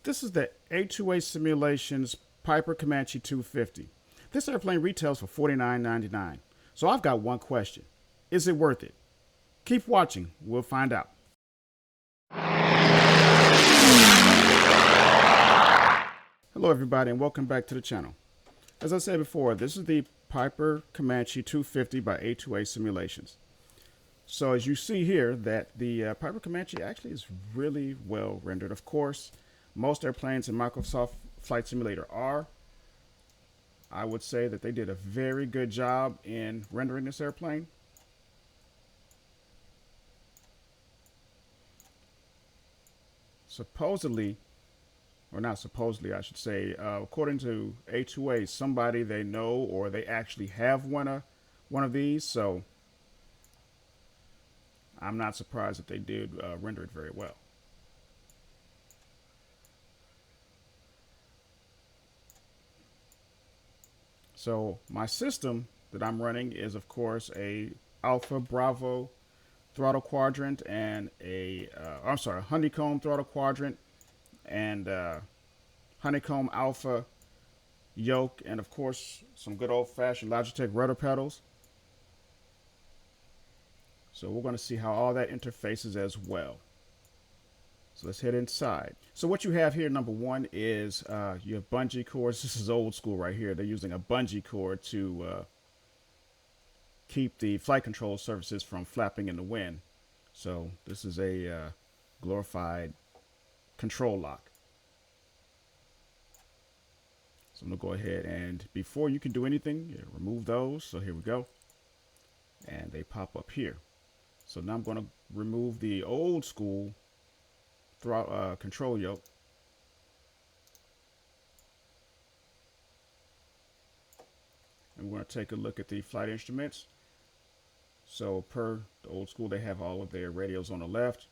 This is the A2A Simulations Piper Comanche 250. This airplane retails for $49.99. So I've got one question. Is it worth it? Keep watching. We'll find out. Hello everybody and welcome back to the channel. As I said before, this is the Piper Comanche 250 by A2A Simulations. So as you see here, that the Piper Comanche actually is really well rendered. Of course, most airplanes in Microsoft Flight Simulator are. I would say that they did a very good job in rendering this airplane. Supposedly, or not supposedly, I should say, according to A2A, somebody they know or they actually have one of these. So I'm not surprised that they did render it very well. So my system that I'm running is, of course, a Alpha Bravo throttle quadrant and a honeycomb throttle quadrant and honeycomb alpha yoke, and of course some good old-fashioned Logitech rudder pedals. So we're going to see how all that interfaces as well. So let's head inside. So what you have here, number one, is you have bungee cords. This is old school right here. They're using a bungee cord to keep the flight control surfaces from flapping in the wind. So this is a glorified control lock. So I'm going to go ahead and, before you can do anything, remove those. So here we go. And they pop up here. So now I'm going to remove the old school control yoke. And we're going to take a look at the flight instruments. So per the old school, they have all of their radios on the left.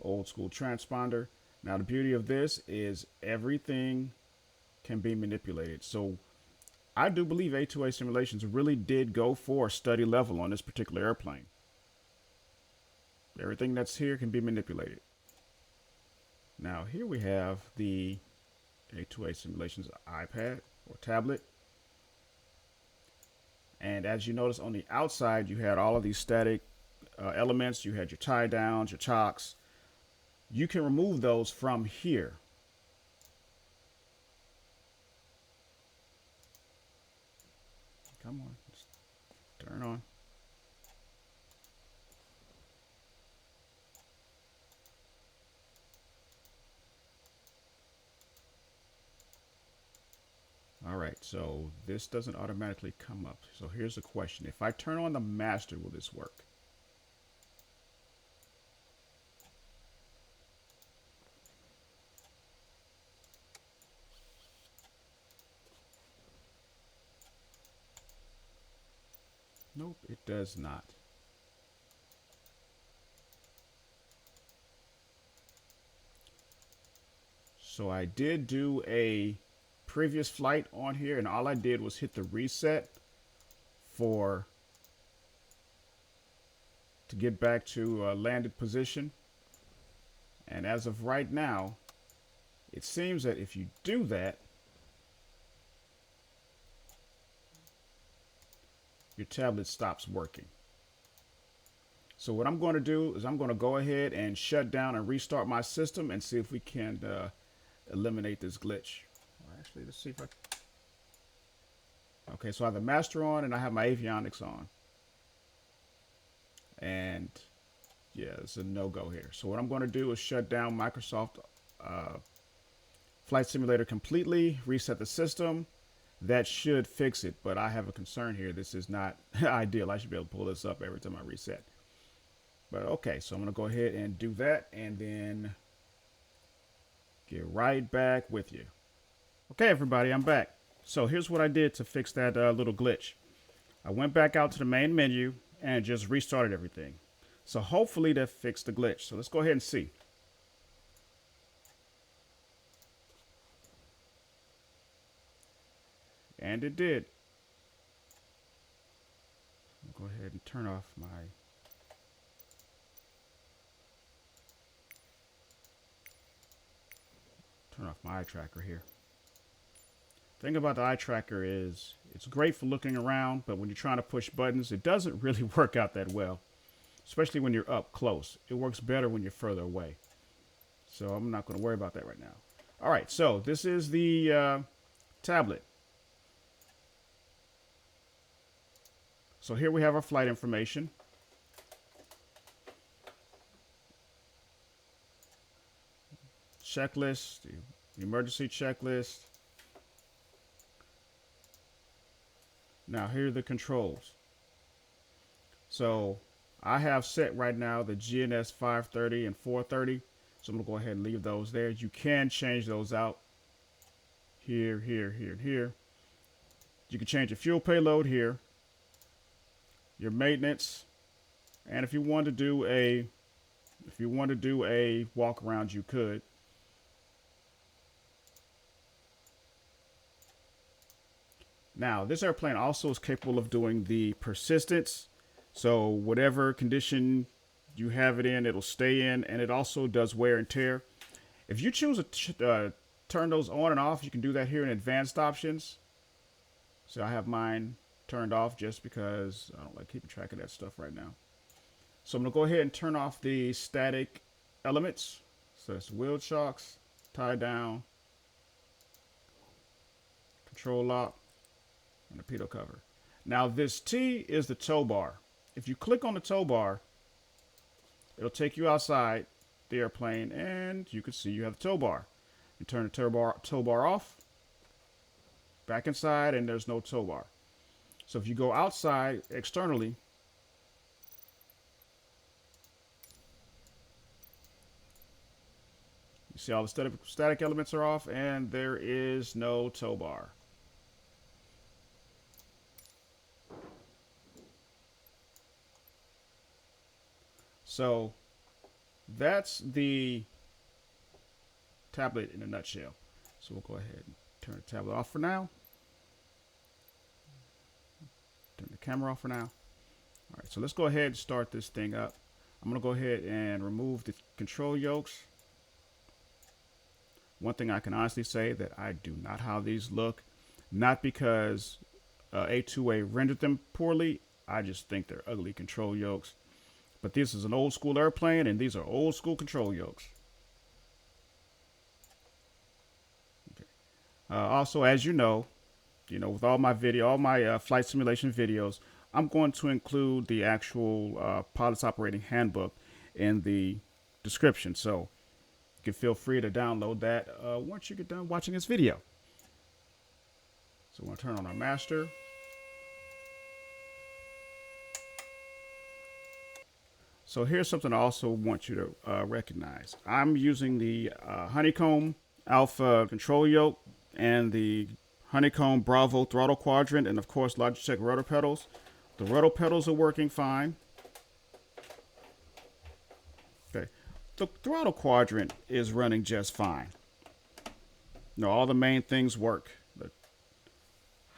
Old school transponder. Now the beauty of this is everything can be manipulated. So I do believe A2A Simulations really did go for study level on this particular airplane. Everything that's here can be manipulated. Now here we have the A2A Simulations iPad or tablet. And as you notice on the outside, you had all of these static elements. You had your tie downs, your chocks. You can remove those from here. Come on, just turn on. All right, so this doesn't automatically come up. So here's the question. If I turn on the master, will this work? Nope, it does not. So I did do a previous flight on here, and all I did was hit the reset to get back to landed position. And as of right now, it seems that if you do that, your tablet stops working. So what I'm going to do is I'm going to go ahead and shut down and restart my system and see if we can eliminate this glitch. Actually, let's see if okay, so I have the master on and I have my avionics on. And yeah, it's a no-go here. So what I'm going to do is shut down Microsoft Flight Simulator completely, reset the system. That should fix it, but I have a concern here. This is not ideal. I should be able to pull this up every time I reset. But okay, so I'm going to go ahead and do that and then get right back with you. Okay, everybody, I'm back. So here's what I did to fix that little glitch. I went back out to the main menu and just restarted everything. So hopefully that fixed the glitch. So let's go ahead and see. And it did. I'll go ahead and turn off my Turn off my eye tracker here. Thing about the eye tracker is it's great for looking around, but when you're trying to push buttons, it doesn't really work out that well, especially when you're up close. It works better when you're further away. So I'm not going to worry about that right now. All right, so this is the tablet. So here we have our flight information. Checklist, the emergency checklist. Now here are the controls. So I have set right now the GNS 530 and 430. So I'm going to go ahead and leave those there. You can change those out. Here, here, here, and here. You can change your fuel payload here. Your maintenance. And if you want to do a walk around, you could. Now, this airplane also is capable of doing the persistence. So whatever condition you have it in, it'll stay in, and it also does wear and tear. If you choose to turn those on and off, you can do that here in advanced options. So I have mine turned off just because I don't like keeping track of that stuff right now. So I'm going to go ahead and turn off the static elements. So that's wheel chocks, tie down, control lock, and the pitot cover. Now this T is the tow bar. If you click on the tow bar, it'll take you outside the airplane and you can see you have the tow bar. You turn the tow bar off, back inside, and there's no tow bar. So if you go outside externally, you see all the static elements are off and there is no tow bar. So that's the tablet in a nutshell. So we'll go ahead and turn the tablet off for now. Turn the camera off for now. All right, so let's go ahead and start this thing up. I'm going to go ahead and remove the control yokes. One thing I can honestly say that I do not how these look, not because A2A rendered them poorly. I just think they're ugly control yokes. But this is an old school airplane, and these are old school control yokes. Okay. Also, as you know, with all my flight simulation videos, I'm going to include the actual pilot's operating handbook in the description. So you can feel free to download that once you get done watching this video. So we're going to turn on our master. So here's something I also want you to recognize. I'm using the Honeycomb Alpha control yoke and the Honeycomb Bravo throttle quadrant, and of course Logitech rotor pedals. The rotor pedals are working fine. Okay, the throttle quadrant is running just fine. All the main things work.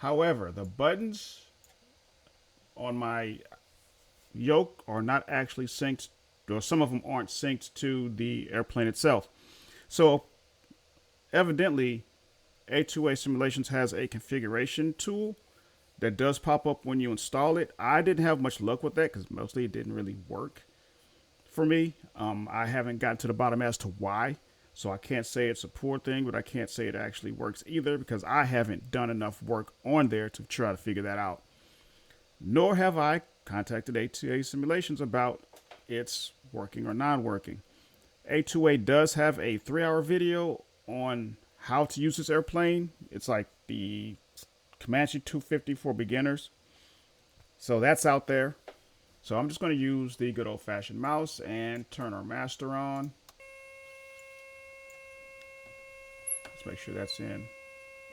However, the buttons on my yoke are not actually synced, or some of them aren't synced to the airplane itself. So evidently A2A Simulations has a configuration tool that does pop up when you install it. I didn't have much luck with that because mostly it didn't really work for me. I haven't gotten to the bottom as to why, so I can't say it's a poor thing, but I can't say it actually works either because I haven't done enough work on there to try to figure that out. Nor have I contacted A2A Simulations about its working or not working. A2A does have a 3-hour video on how to use this airplane. It's like the Comanche 250 for beginners. So that's out there. So I'm just going to use the good old-fashioned mouse and turn our master on. Let's make sure that's in.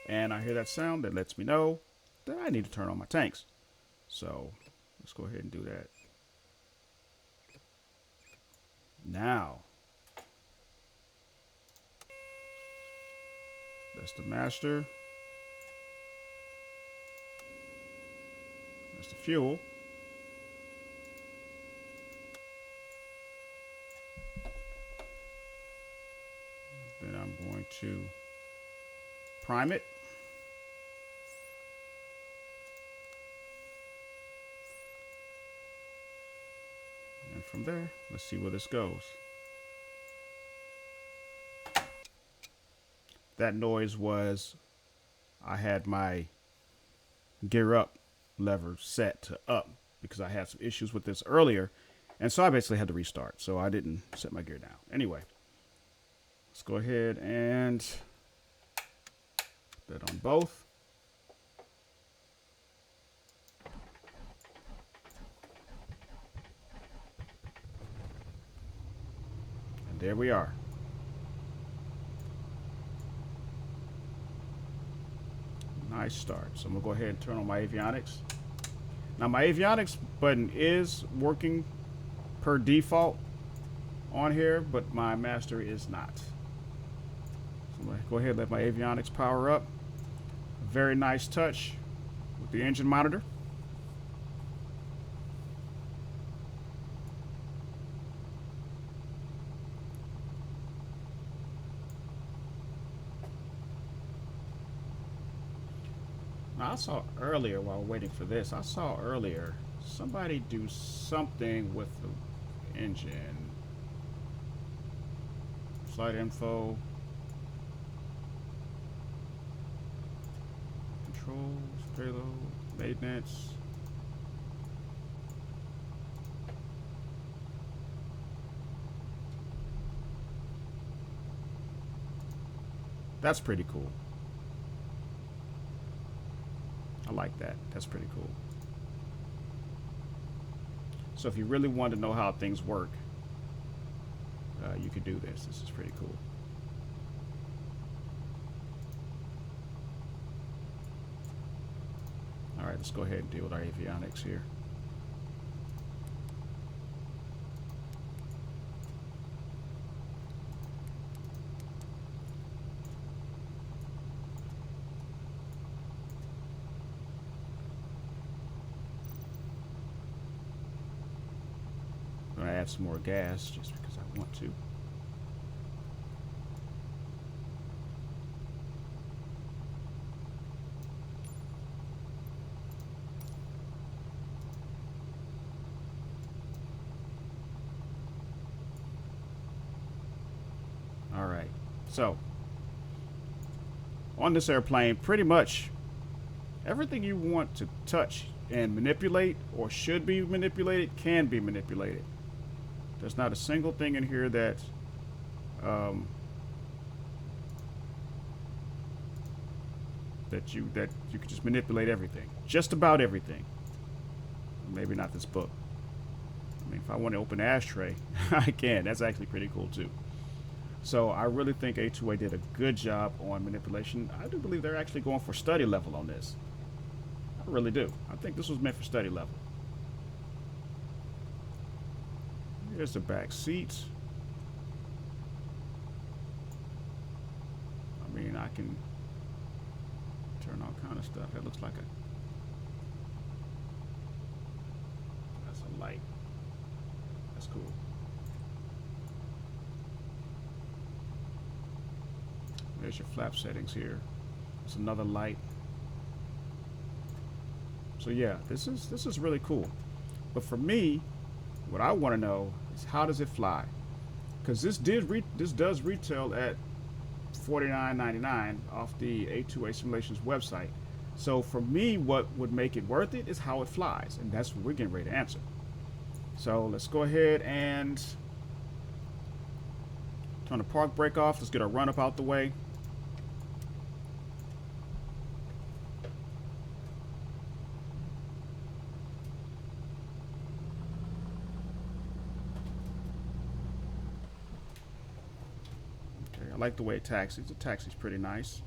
And I hear that sound that lets me know that I need to turn on my tanks. So let's go ahead and do that. Now, that's the master. That's the fuel. Then I'm going to prime it. And from there, let's see where this goes. That noise was, I had my gear up lever set to up because I had some issues with this earlier. And so I basically had to restart. So I didn't set my gear down. Anyway, let's go ahead and put that on both. And there we are. Nice start. So I'm gonna go ahead and turn on my avionics. Now my avionics button is working per default on here, but my master is not. So I'm gonna go ahead and let my avionics power up. Very nice touch with the engine monitor. I saw earlier while waiting for this, I saw earlier somebody do something with the engine. Flight info. Controls, payload, maintenance. That's pretty cool. I like that. That's pretty cool. So if you really want to know how things work, you could do this. This is pretty cool. All right, let's go ahead and deal with our avionics here. I'm gonna add some more gas just because I want to. All right, so on this airplane, pretty much everything you want to touch and manipulate or should be manipulated can be manipulated. There's not a single thing in here that that you could just manipulate everything. Just about everything. Maybe not this book. I mean, if I want to open an ashtray, I can. That's actually pretty cool too. So I really think A2A did a good job on manipulation. I do believe they're actually going for study level on this. I really do. I think this was meant for study level. Here's the back seats. I mean, I can turn all kind of stuff. That looks like that's a light. That's cool. There's your flap settings here. It's another light. So yeah, this is really cool. But for me, what I want to know is how does it fly? Because this does retail at $49.99 off the A2A Simulations website. So for me, what would make it worth it is how it flies, and that's what we're getting ready to answer. So let's go ahead and turn the park brake off. Let's get our run up out the way. I like the way it taxis. The taxi's pretty nice.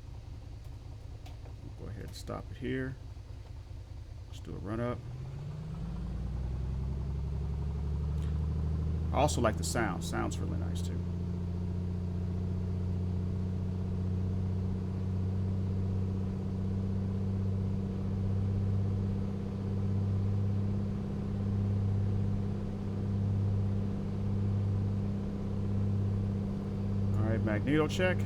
Go ahead and stop it here. Let's do a run up. I also like the sound. Sounds really nice too. Magneto check.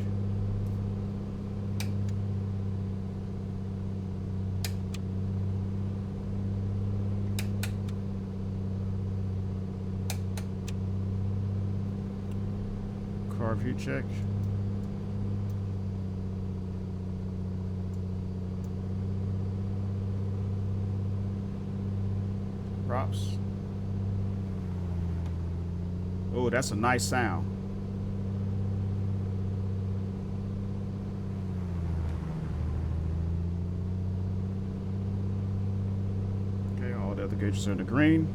Radar view check. Props. Oh, that's a nice sound. Okay, all the other gauges are in the green.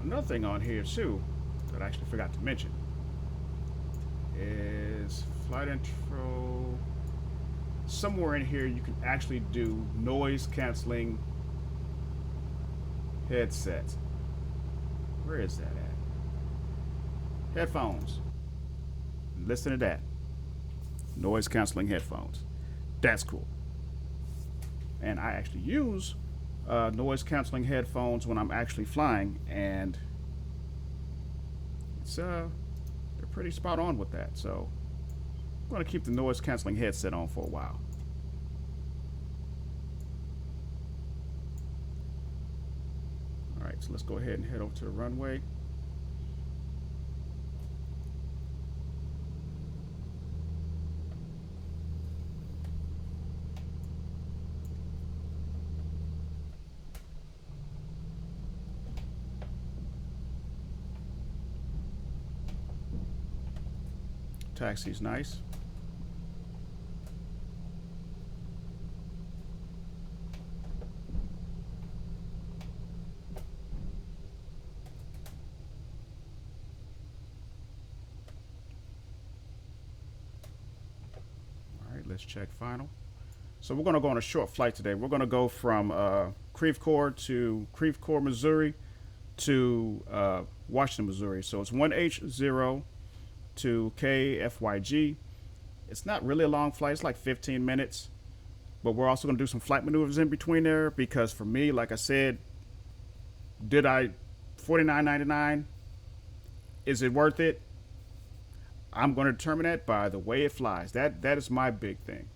Another thing on here too that I actually forgot to mention is flight intro. Somewhere in here you can actually do noise canceling headsets. Where is that at? Headphones. Listen to that. Noise canceling headphones. That's cool. And I actually use noise canceling headphones when I'm actually flying, and it's they're pretty spot on with that. So I'm going to keep the noise canceling headset on for a while. All right, so let's go ahead and head over to the runway. Taxi's nice. All right, let's check final. So we're going to go on a short flight today. We're going to go from Creve Coeur, Missouri to Washington, Missouri. So it's 1H0 to KFYG. It's not really a long flight. It's like 15 minutes. But we're also going to do some flight maneuvers in between there, because for me, like I said, $49.99, is it worth it? I'm going to determine that by the way it flies. That is my big thing.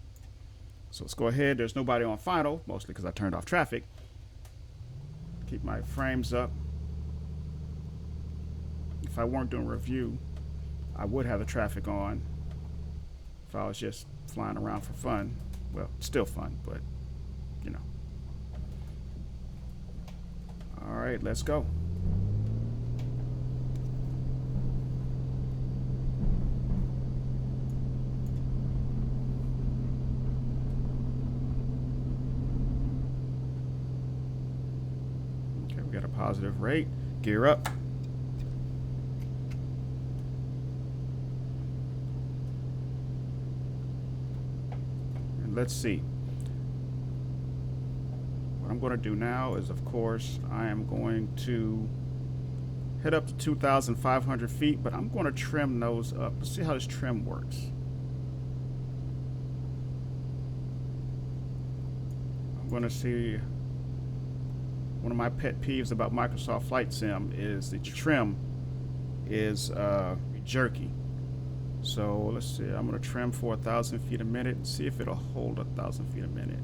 So let's go ahead. There's nobody on final, mostly because I turned off traffic. Keep my frames up. If I weren't doing a review, I would have the traffic on. If I was just flying around for fun. Well, still fun, but you know. All right, let's go. Okay, we got a positive rate. Gear up. Let's see. What I'm going to do now is, of course, I am going to head up to 2,500 feet, but I'm going to trim those up. Let's see how this trim works. I'm going to see. One of my pet peeves about Microsoft Flight Sim is the trim is jerky. So let's see, I'm going to trim for 1,000 feet a minute and see if it'll hold 1,000 feet a minute.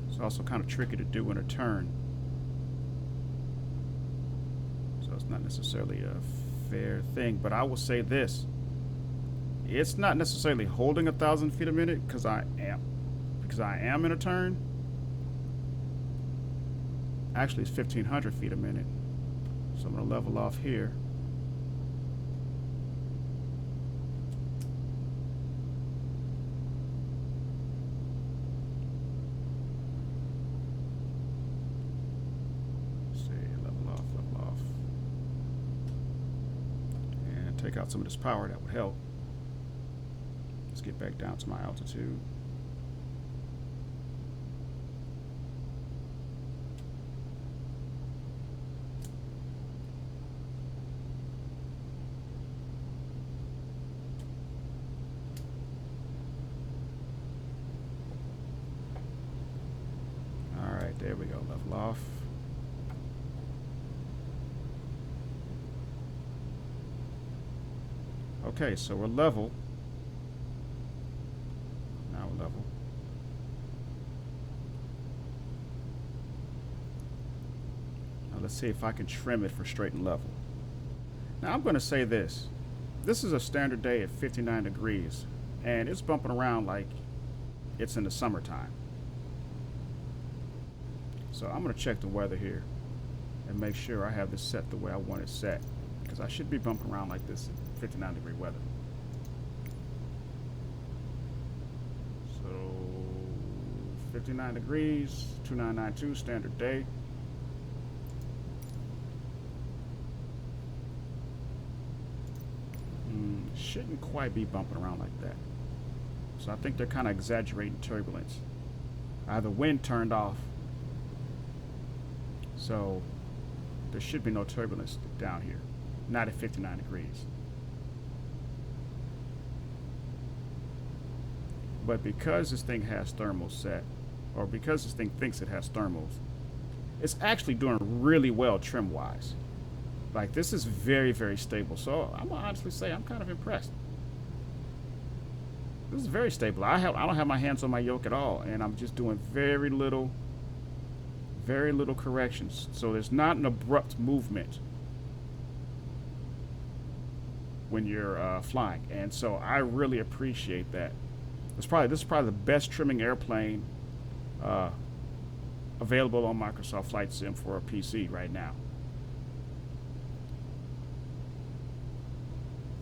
It's also kind of tricky to do in a turn. So it's not necessarily a fair thing, but I will say this: it's not necessarily holding 1,000 feet a minute because I am in a turn. Actually, it's 1,500 feet a minute. So I'm going to level off here. Take out some of this power, that would help. Let's get back down to my altitude. There we go, level off. Okay, so we're level. Now we're level. Now let's see if I can trim it for straight and level. Now I'm going to say this. This is a standard day at 59 degrees, and it's bumping around like it's in the summertime. So I'm going to check the weather here and make sure I have this set the way I want it set, because I should be bumping around like this in 59 degree weather. So 59 degrees, 2992 standard day. Shouldn't quite be bumping around like that. So I think they're kind of exaggerating turbulence. The wind turned off, so there should be no turbulence down here, not at 59 degrees. But because this thing has thermals set, or because this thing thinks it has thermals, it's actually doing really well trim wise. Like, this is very, very stable. So I'm gonna honestly say I'm kind of impressed. This is very stable. I don't have my hands on my yoke at all, and I'm just doing very little corrections. So there's not an abrupt movement when you're flying, and so I really appreciate that. This is probably the best trimming airplane available on Microsoft Flight Sim for a PC right now.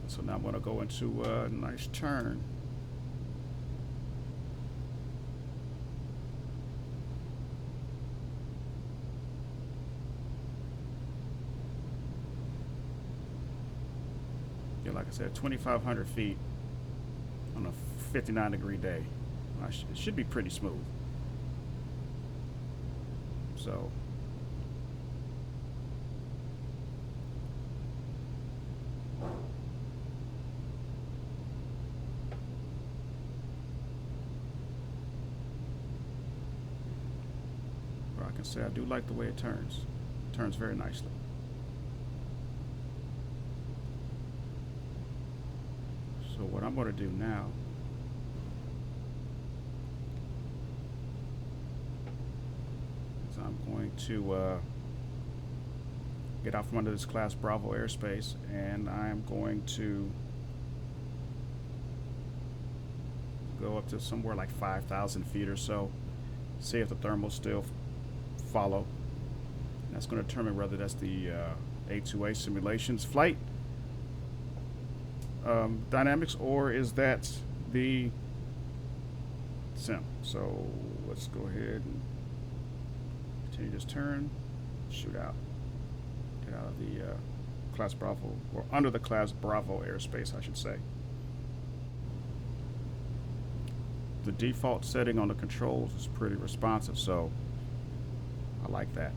So now I'm going to go into a nice turn. Yeah, like I said, 2,500 feet on a 59 degree day. It should be pretty smooth. So I can say I do like the way it turns. It turns very nicely. So what I'm going to do now is I'm going to get out from under this Class Bravo airspace, and I'm going to go up to somewhere like 5,000 feet or so, see if the thermals still follow. That's going to determine whether that's the A2A Simulations flight dynamics, or is that the sim. So let's go ahead and continue this turn, shoot out, get out of the Class Bravo, or under the Class Bravo airspace, I should say. The default setting on the controls is pretty responsive, so I like that.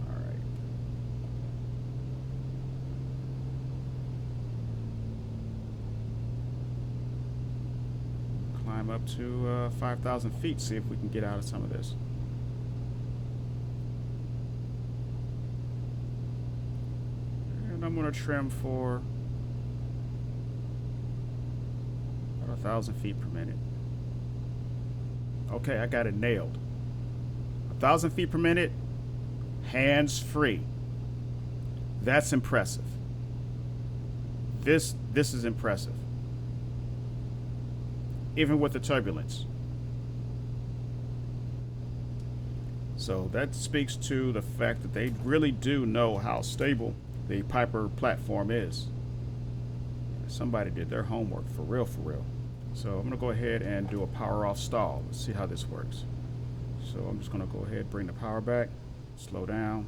All right. Climb up to 5,000 feet, see if we can get out of some of this. And I'm going to trim for about 1,000 feet per minute. Okay, I got it nailed. 1,000 feet per minute, hands free. That's impressive. This is impressive. Even with the turbulence. So that speaks to the fact that they really do know how stable the Piper platform is. Somebody did their homework for real, for real. So I'm going to go ahead and do a power off stall. Let's see how this works. So I'm just going to go ahead and bring the power back, slow down.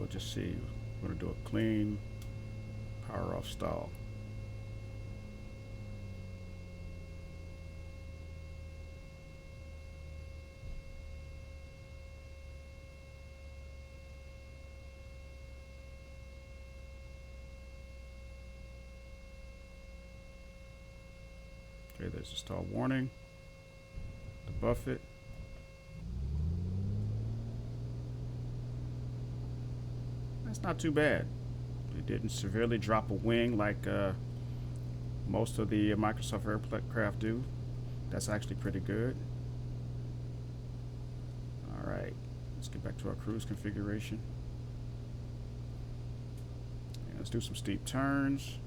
we'll just see. We're going to do a clean power off stall. Okay, there's a stall warning. To buff it. That's not too bad. It didn't severely drop a wing like most of the Microsoft aircraft do. That's actually pretty good. All right, let's get back to our cruise configuration. And let's do some steep turns.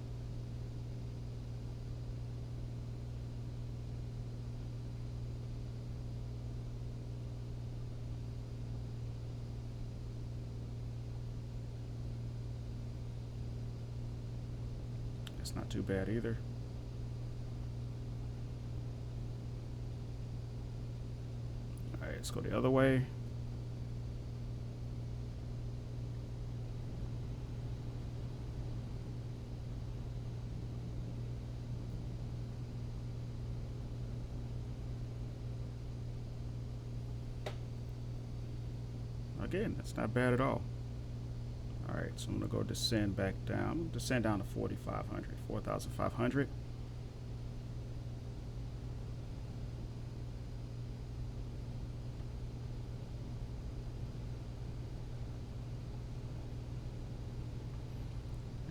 That's not too bad either. All right, let's go the other way. Again, that's not bad at all. All right, so I'm gonna go descend back down. Descend down to 4,500.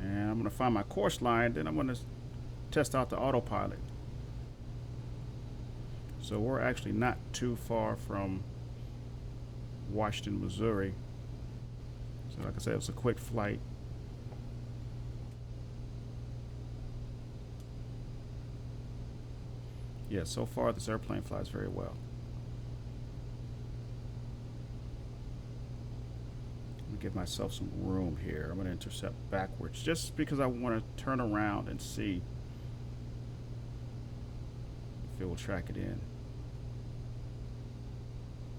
And I'm gonna find my course line, then I'm gonna test out the autopilot. So we're actually not too far from Washington, Missouri. So like I said, it was a quick flight. Yeah, so far this airplane flies very well. Let me give myself some room here. I'm going to intercept backwards just because I want to turn around and see if it will track it in.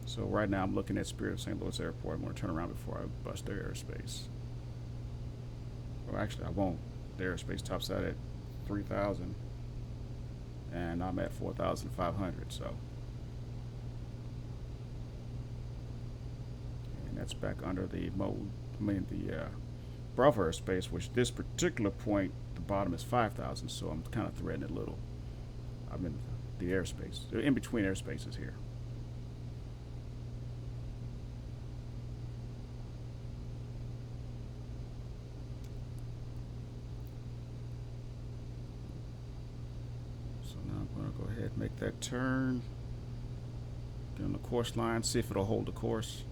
So right now I'm looking at Spirit of St. Louis Airport. I'm going to turn around before I bust their airspace. Well, actually, I won't. The airspace tops out at 3,000, and I'm at 4,500. So, and that's back under the Bravo airspace, which this particular point, the bottom is 5,000. So I'm kind of threading it a little. I'm in the airspace. They're in between airspaces here. Go ahead and make that turn. Get on the course line, see if it'll hold the course.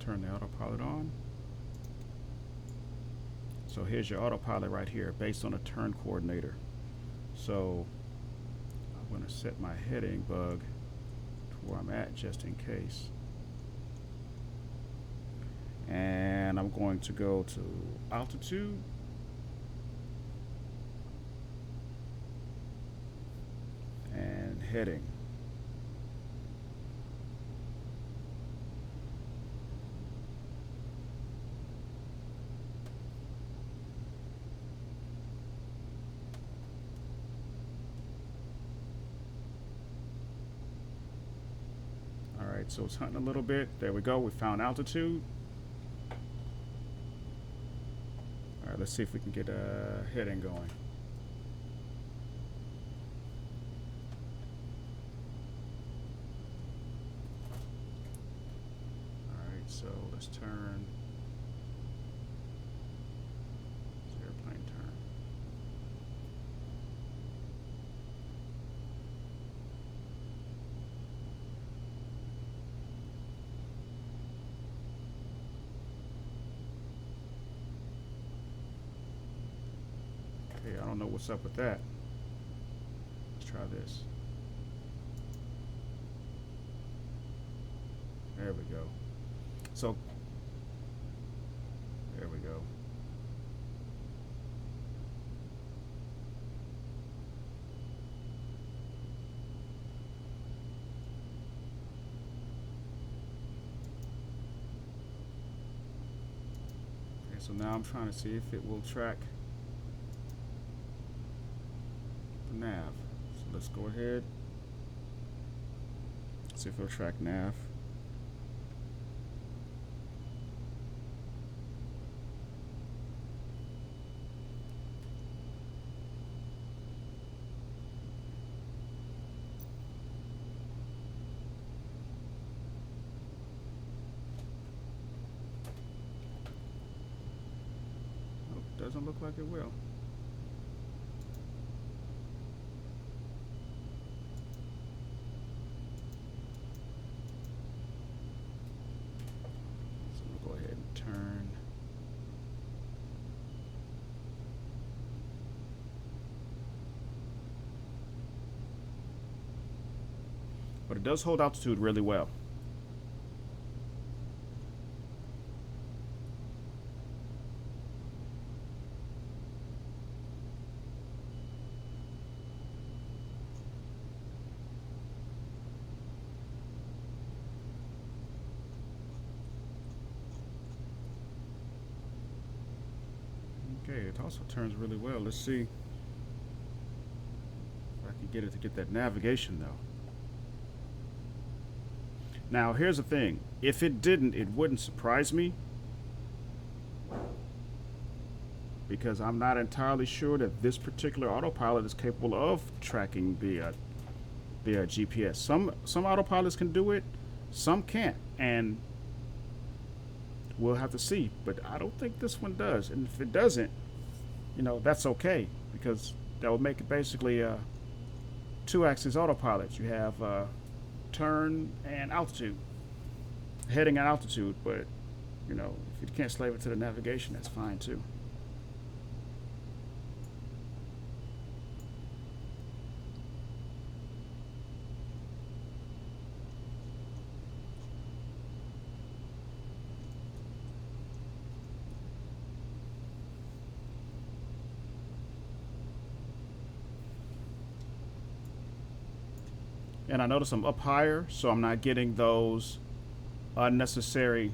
Turn the autopilot on. So here's your autopilot right here based on a turn coordinator. So I'm going to set my heading bug to where I'm at just in case. And I'm going to go to altitude. And heading. So it's hunting a little bit. There we go. We found altitude. All right, let's see if we can get a heading going. All right, so let's turn. Let's airplane turn. I don't know what's up with that. try this. There we go. So, there we go. Okay, so now I'm trying to see if it will track the nav. So let's go ahead. See if it'll track nav. Doesn't look like it will. So we'll go ahead and turn. But it does hold altitude really well. Okay, it also turns really well. Let's see if I can get it to get that navigation though. Now here's the thing. If it didn't, it wouldn't surprise me, because I'm not entirely sure that this particular autopilot is capable of tracking the GPS. Some autopilots can do it, some can't, and we'll have to see. But I don't think this one does. And if it doesn't, you know, that's okay, because that would make it basically a two-axis autopilot. You have turn and altitude, heading and altitude. But you know, if you can't slave it to the navigation, that's fine too. And I notice I'm up higher, so I'm not getting those unnecessary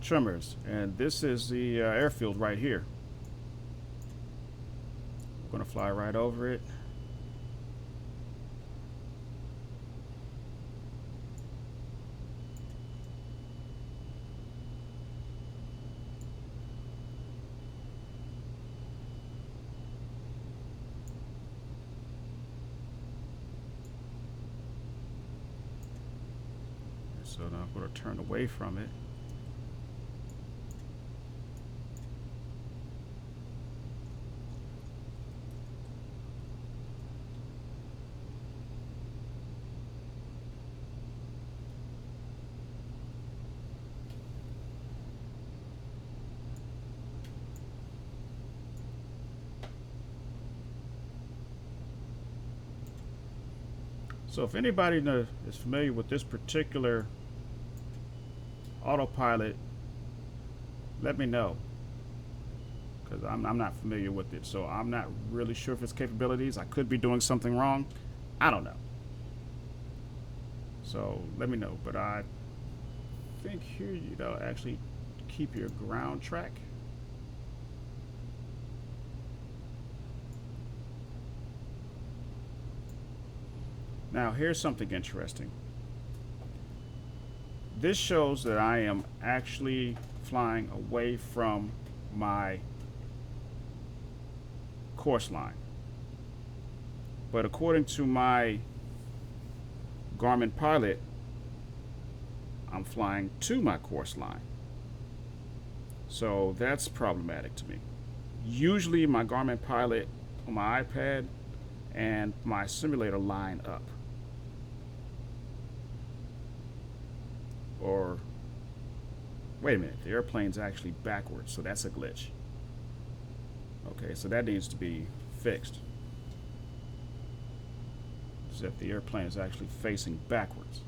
tremors. And this is the airfield right here. I'm going to fly right over it. So now I'm going to turn away from it. So if anybody is familiar with this particular autopilot, let me know, because I'm not familiar with it, so I'm not really sure of its capabilities. I could be doing something wrong, I don't know, so let me know. But I think here you'll actually keep your ground track. Now here's something interesting. This shows that I am actually flying away from my course line. But according to my Garmin Pilot, I'm flying to my course line. So that's problematic to me. Usually my Garmin Pilot on my iPad and my simulator line up. Or, wait a minute, the airplane's actually backwards, so that's a glitch. Okay, so that needs to be fixed. is that the airplane is actually facing backwards.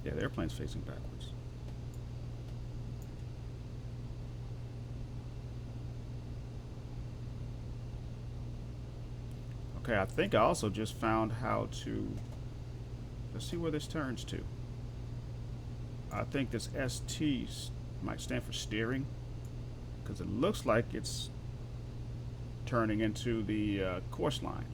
Yeah, the airplane's facing backwards. Okay, I think I also just found how to, let's see where this turns to. I think this ST might stand for steering, because it looks like it's turning into the course line.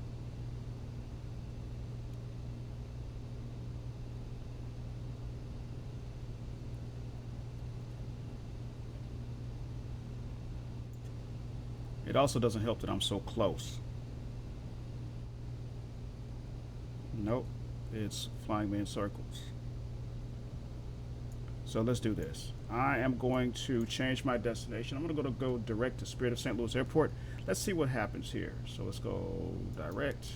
It also doesn't help that I'm so close. Nope, it's flying me in circles. So let's do this. I am going to change my destination. I'm going to go direct to Spirit of St. Louis Airport. Let's see what happens here. So let's go direct.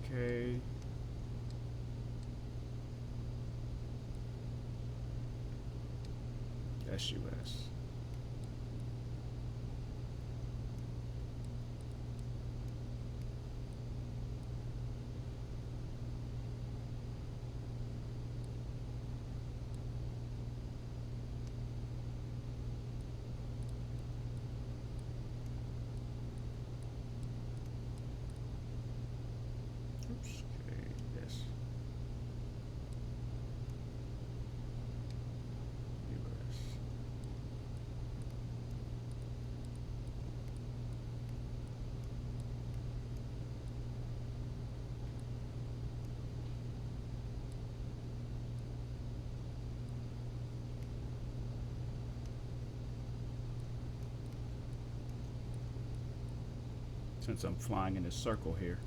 Okay. SUS. Oops. Okay. Yes. US. Since I'm flying in this circle here,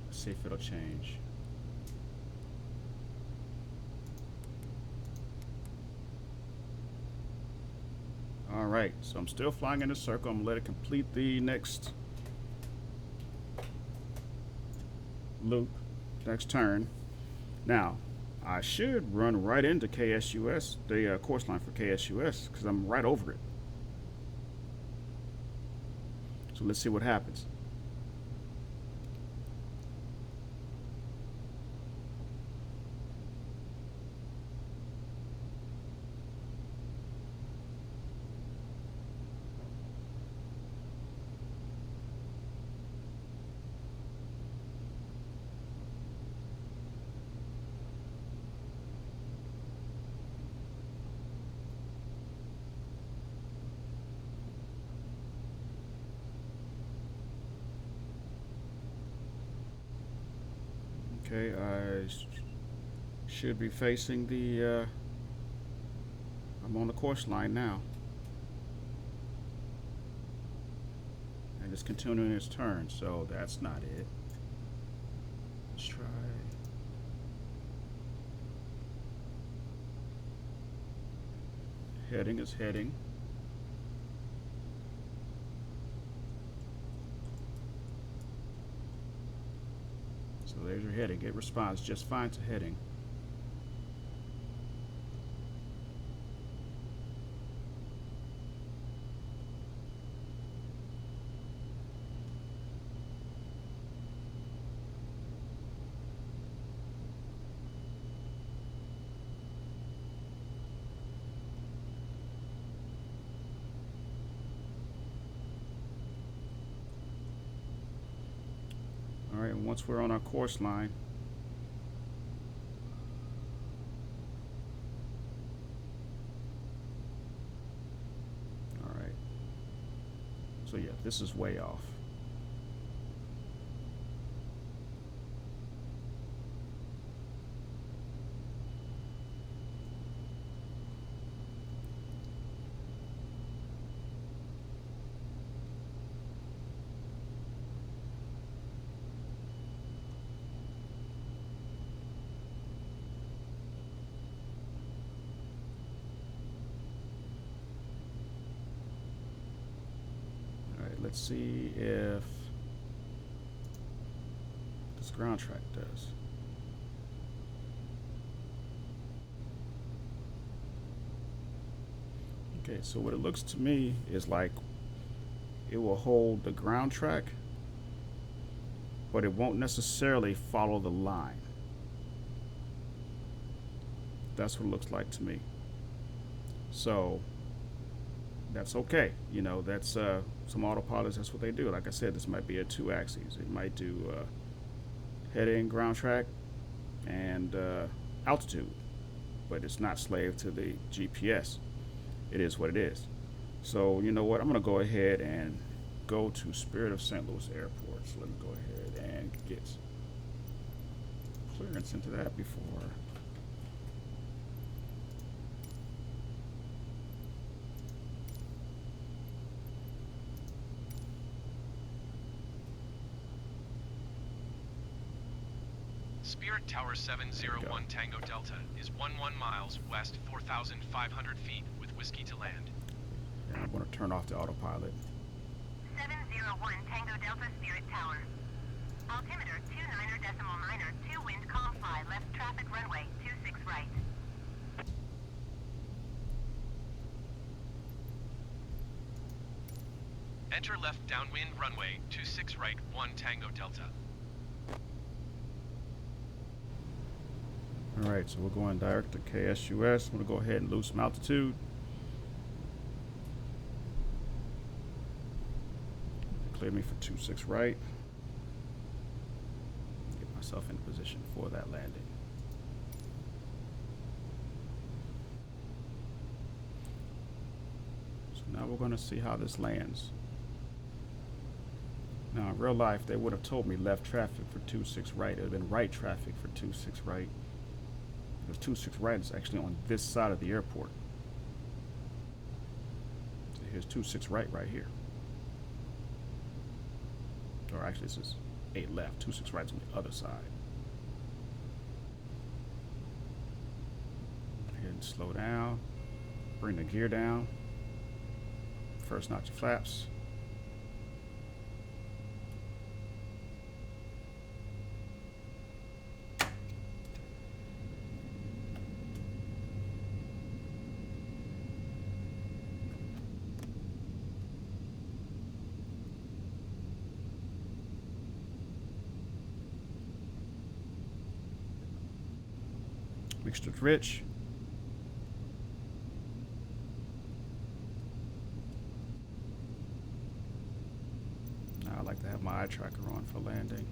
let's see if it'll change. All right, so I'm still flying in a circle. I'm gonna let it complete the next loop, next turn. Now, I should run right into KSUS, the course line for KSUS, because I'm right over it. So let's see what happens. Okay, I should be facing the, I'm on the course line now. And it's continuing its turn, so that's not it. Let's try. Heading is heading. So there's your heading. It responds just fine to heading. All right, and once we're on our course line, all right. So yeah, this is way off. Let's see if this ground track does. Okay, so what it looks to me is like it will hold the ground track, but it won't necessarily follow the line. That's what it looks like to me. So that's okay. You know, that's some autopilots, that's what they do. Like I said, this might be a 2 axes. It might do heading, ground track, and altitude, but it's not slave to the GPS. It is what it is. So you know what? I'm gonna go ahead and go to Spirit of St. Louis Airport. So let me go ahead and get clearance into that before. Spirit Tower 701 Tango Delta is 11 miles west, 4,500 feet with whiskey to land. And I'm going to turn off the autopilot. 701 Tango Delta Spirit Tower. Altimeter 29er.9er, 2 wind calm fly, left traffic runway 26 right. Enter left downwind runway 26 right, 1 Tango Delta. All right, so we're going direct to KSUS. I'm going to go ahead and lose some altitude. Clear me for 26 right. Get myself in position for that landing. So now we're going to see how this lands. Now in real life, they would have told me left traffic for 26 right. It would have been right traffic for 26 right. Because 26 right is actually on this side of the airport. So here's 26 right here. Or actually, this is 8 left. 26 right's on the other side. Go ahead and slow down. Bring the gear down. First notch of flaps. Mixture rich. Now I like to have my eye tracker on for landing.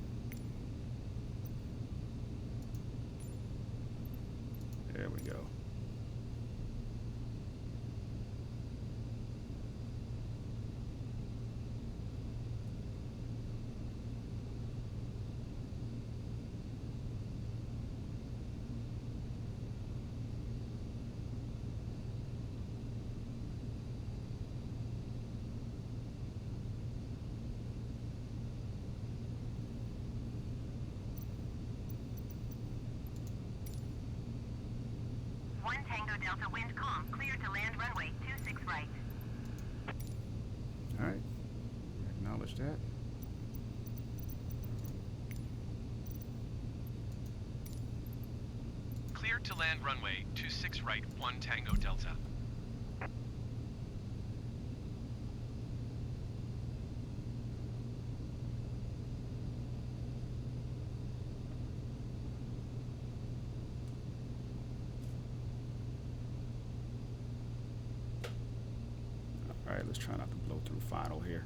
There we go. Tango Delta wind calm, clear to land runway 26 right. All right, acknowledge that. Clear to land runway 26 right, 1 Tango Delta. All right, let's try not to blow through final here.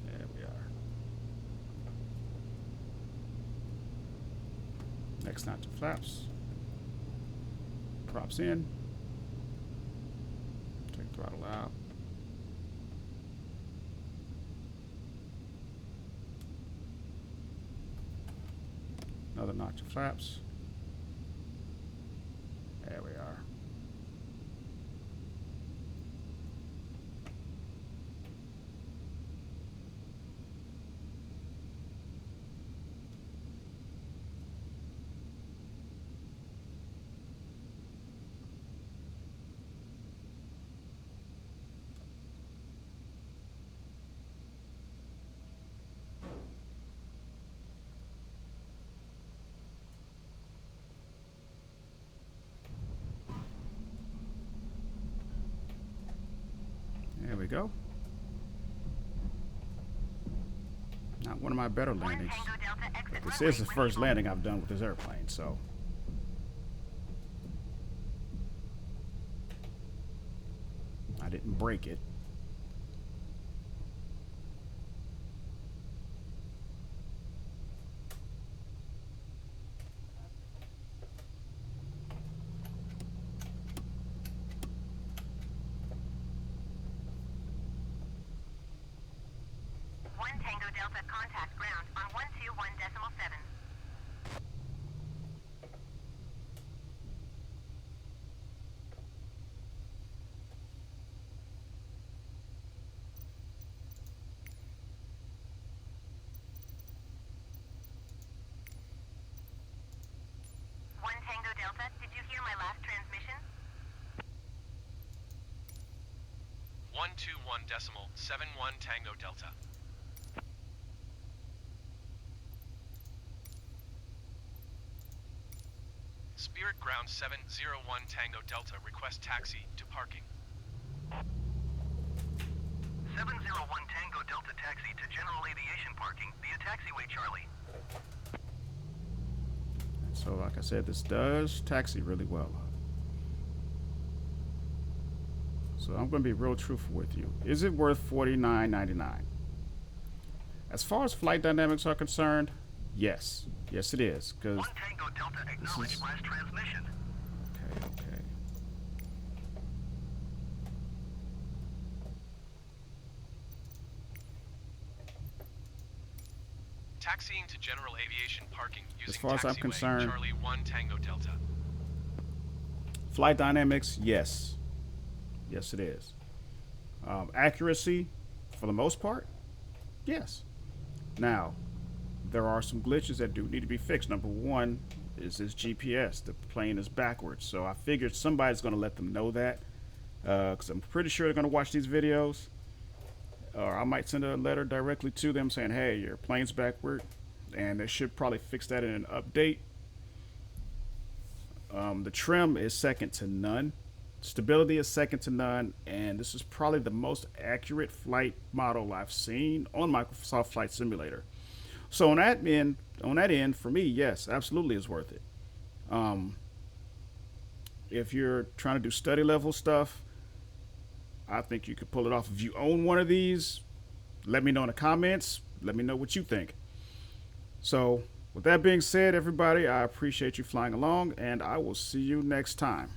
There we are. Next notch of flaps. Props in. Take throttle out. Another notch of flaps. There we are. we go. Not one of my better landings. But this is the first landing I've done with this airplane, so. I didn't break it. Tango Delta, contact ground on 121.7. Tango Delta, did you hear my last transmission? 121.71 Tango Delta. Spirit Ground 701 Tango Delta, request taxi to parking. 701 Tango Delta taxi to General Aviation Parking via taxiway Charlie. So like I said, this does taxi really well. So I'm going to be real truthful with you. Is it worth $49.99? As far as flight dynamics are concerned, yes. Yes, it is. Because Tango Delta acknowledge last transmission. Okay. Taxiing to General Aviation Parking using As far as I'm taxiway concerned, Charlie 1 Tango Delta. flight dynamics, yes. Yes, it is. Accuracy, for the most part, yes. Now, there are some glitches that do need to be fixed. Number one is this GPS. The plane is backwards. So I figured somebody's going to let them know that, because I'm pretty sure they're going to watch these videos. Or I might send a letter directly to them saying, hey, your plane's backward. And they should probably fix that in an update. The trim is second to none. Stability is second to none. And this is probably the most accurate flight model I've seen on Microsoft Flight Simulator. So on that end, for me, yes, absolutely is worth it. If you're trying to do study level stuff, I think you could pull it off. If you own one of these, let me know in the comments. Let me know what you think. So with that being said, everybody, I appreciate you flying along, and I will see you next time.